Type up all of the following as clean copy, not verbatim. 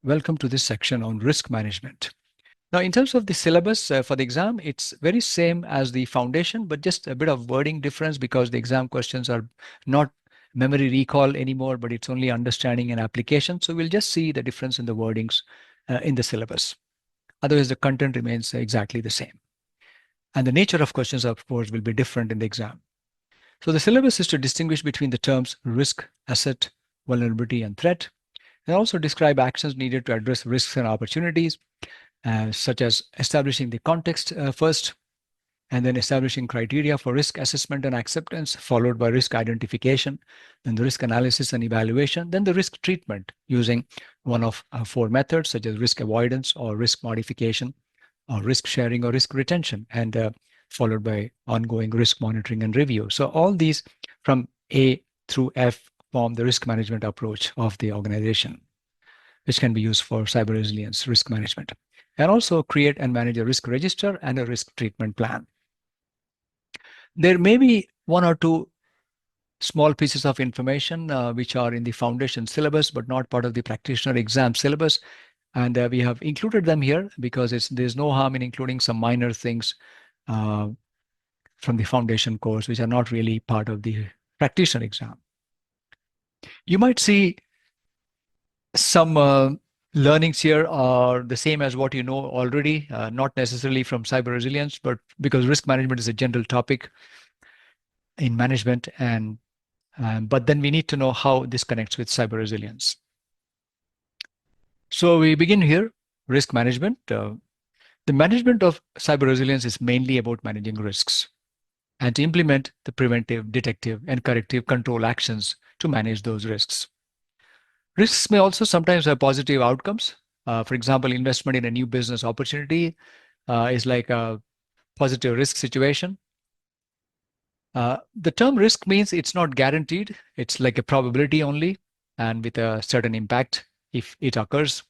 welcome to this section on risk management. Now, in terms of the syllabus for the exam, it's very same as the foundation, but just a bit of wording difference because the exam questions are not memory recall anymore, but it's only understanding and application. So we'll just see the difference in the wordings in the syllabus. Otherwise, the content remains exactly the same. And the nature of questions, of course, will be different in the exam. So the syllabus is to distinguish between the terms risk, asset, vulnerability, and threat, and also describe actions needed to address risks and opportunities, such as establishing the context first, and then establishing criteria for risk assessment and acceptance, followed by risk identification, then the risk analysis and evaluation, then the risk treatment using one of 4 methods, such as risk avoidance or risk modification, or risk sharing or risk retention, and followed by ongoing risk monitoring and review. So all these from A through F form the risk management approach of the organization, which can be used for cyber resilience risk management, and also create and manage a risk register and a risk treatment plan. There may be 1 or 2 small pieces of information which are in the foundation syllabus, but not part of the practitioner exam syllabus. And we have included them here because there's no harm in including some minor things from the foundation course, which are not really part of the practitioner exam. You might see some learnings here are the same as what you know already, not necessarily from cyber resilience, but because risk management is a general topic in management, and but then we need to know how this connects with cyber resilience. So we begin here, risk management. The management of cyber resilience is mainly about managing risks and to implement the preventive, detective, and corrective control actions to manage those risks. Risks may also sometimes have positive outcomes. For example, investment in a new business opportunity is like a positive risk situation. The term risk means it's not guaranteed. It's like a probability only and with a certain impact if it occurs.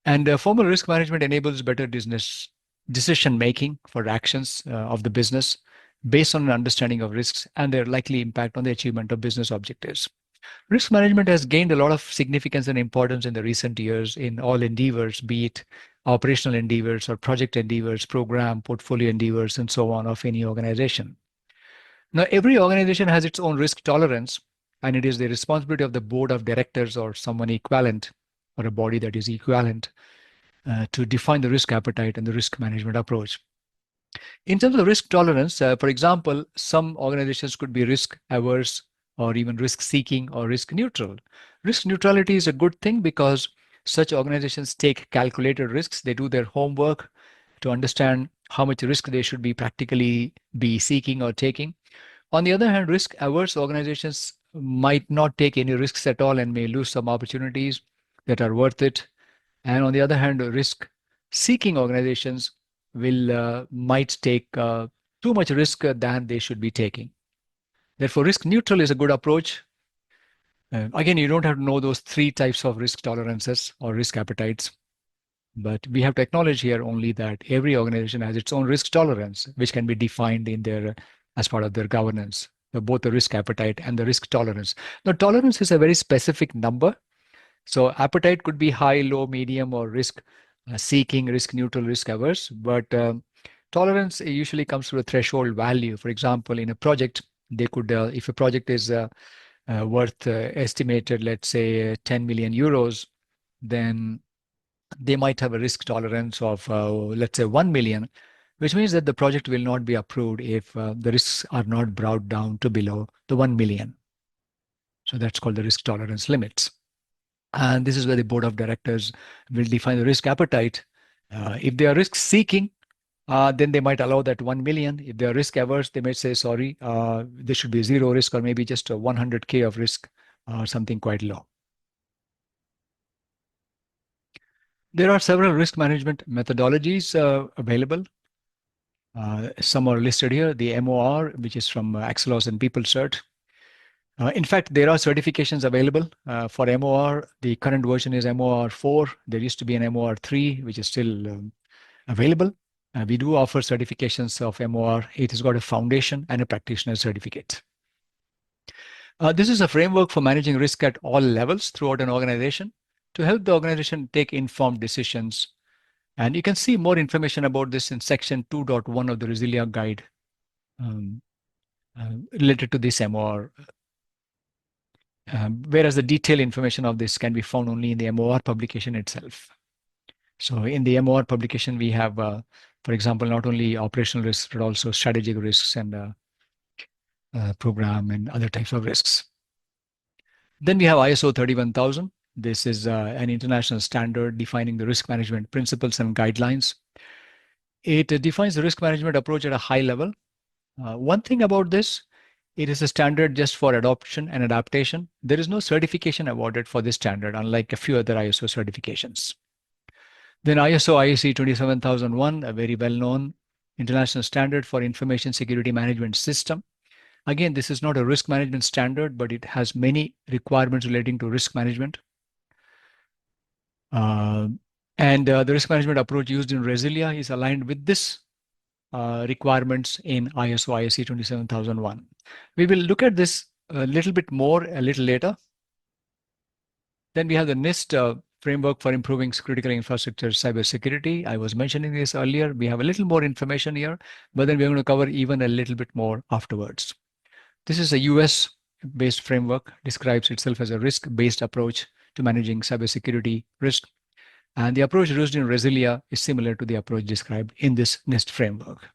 And formal risk management enables better business decision making for actions of the business based on an understanding of risks and their likely impact on the achievement of business objectives. Risk management has gained a lot of significance and importance in the recent years in all endeavors, be it operational endeavors or project endeavors, program, portfolio endeavors, and so on of any organization. Now, every organization has its own risk tolerance, and it is the responsibility of the board of directors or someone equivalent or a body that is equivalent to define the risk appetite and the risk management approach. In terms of risk tolerance, for example, some organizations could be risk averse or even risk seeking or risk neutral. Risk neutrality is a good thing because such organizations take calculated risks. They do their homework to understand how much risk they should be practically be seeking or taking. On the other hand, risk averse organizations might not take any risks at all and may lose some opportunities that are worth it. And on the other hand, risk seeking organizations might take too much risk than they should be taking. Therefore, risk neutral is a good approach. Again, you don't have to know those 3 types of risk tolerances or risk appetites, but we have to acknowledge here only that every organization has its own risk tolerance, which can be defined in their as part of their governance, both the risk appetite and the risk tolerance. Now, tolerance is a very specific number. So appetite could be high, low, medium, or risk seeking, risk neutral, risk averse. But tolerance usually comes to a threshold value. For example, in a project, they could, if a project is worth estimated, let's say 10 million euros, then they might have a risk tolerance of, let's say 1 million, which means that the project will not be approved if the risks are not brought down to below the 1 million. So that's called the risk tolerance limits. And this is where the board of directors will define the risk appetite. If they are risk seeking, then they might allow that 1 million. If they are risk averse, they might say, sorry, there should be 0 risk or maybe just a 100K of risk or something quite low. There are several risk management methodologies available. Some are listed here, the MOR, which is from Axelos and PeopleCert. In fact, there are certifications available for MOR. The current version is MOR 4. There used to be an MOR 3, which is still available. We do offer certifications of MOR. It has got a foundation and a practitioner certificate. This is a framework for managing risk at all levels throughout an organization to help the organization take informed decisions. And you can see more information about this in section 2.1 of the RESILIA guide um, related to this MOR. Whereas the detailed information of this can be found only in the MOR publication itself. So in the MOR publication, we have, for example, not only operational risks, but also strategic risks and program and other types of risks. Then we have ISO 31000. This is an international standard defining the risk management principles and guidelines. It defines the risk management approach at a high level. One thing about this, it is a standard just for adoption and adaptation. There is no certification awarded for this standard, unlike a few other ISO certifications. Then ISO IEC 27001, a very well-known international standard for information security management system. Again, this is not a risk management standard, but it has many requirements relating to risk management. The risk management approach used in RESILIA is aligned with this requirements in ISO IEC 27001. We will look at this a little bit more a little later. Then we have the NIST framework for improving critical infrastructure cybersecurity. I was mentioning this earlier. We have a little more information here, but then we're going to cover even a little bit more afterwards. This is a US-based framework, describes itself as a risk-based approach to managing cybersecurity risk. And the approach used in RESILIA is similar to the approach described in this NIST framework.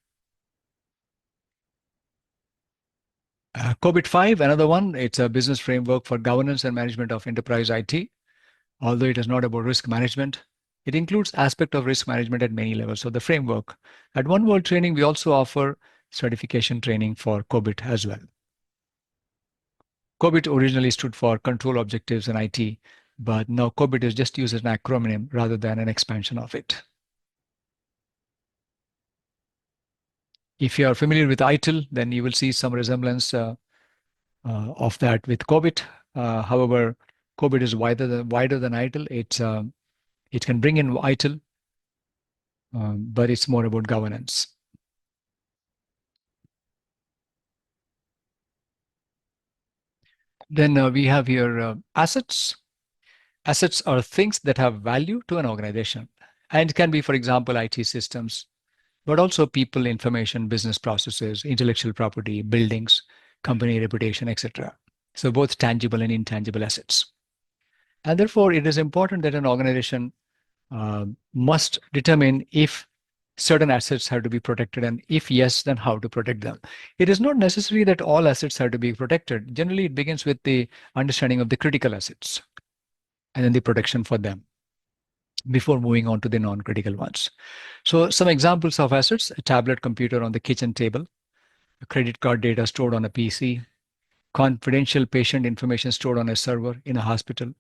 COBIT-5, another one, it's a business framework for governance and management of enterprise IT. Although it is not about risk management, it includes aspect of risk management at many levels. So the framework. At One World Training, we also offer certification training for COBIT as well. COBIT originally stood for Control Objectives in IT, but now COBIT is just used as an acronym rather than an expansion of it. If you are familiar with ITIL, then you will see some resemblance of that with COBIT. However, COBIT is wider than ITIL. It can bring in ITIL, but it's more about governance. Then we have here assets. Assets are things that have value to an organization. And it can be, for example, IT systems, but also people, information, business processes, intellectual property, buildings, company reputation, etc. So both tangible and intangible assets. And therefore, it is important that an organization must determine if certain assets have to be protected, and if yes, then how to protect them. It is not necessary that all assets have to be protected. Generally, it begins with the understanding of the critical assets and then the protection for them before moving on to the non-critical ones. So some examples of assets: a tablet computer on the kitchen table, a credit card data stored on a PC, confidential patient information stored on a server in a hospital,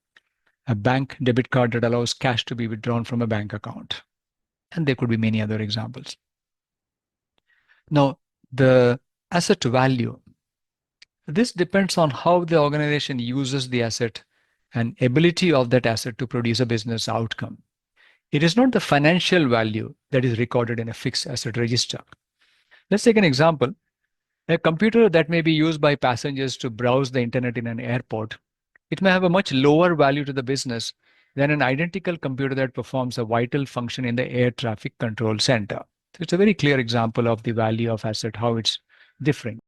a bank debit card that allows cash to be withdrawn from a bank account. And there could be many other examples. Now, the asset value. This depends on how the organization uses the asset and ability of that asset to produce a business outcome. It is not the financial value that is recorded in a fixed asset register. Let's take an example. A computer that may be used by passengers to browse the internet in an airport, it may have a much lower value to the business than an identical computer that performs a vital function in the air traffic control center. So it's a very clear example of the value of asset, how it's different.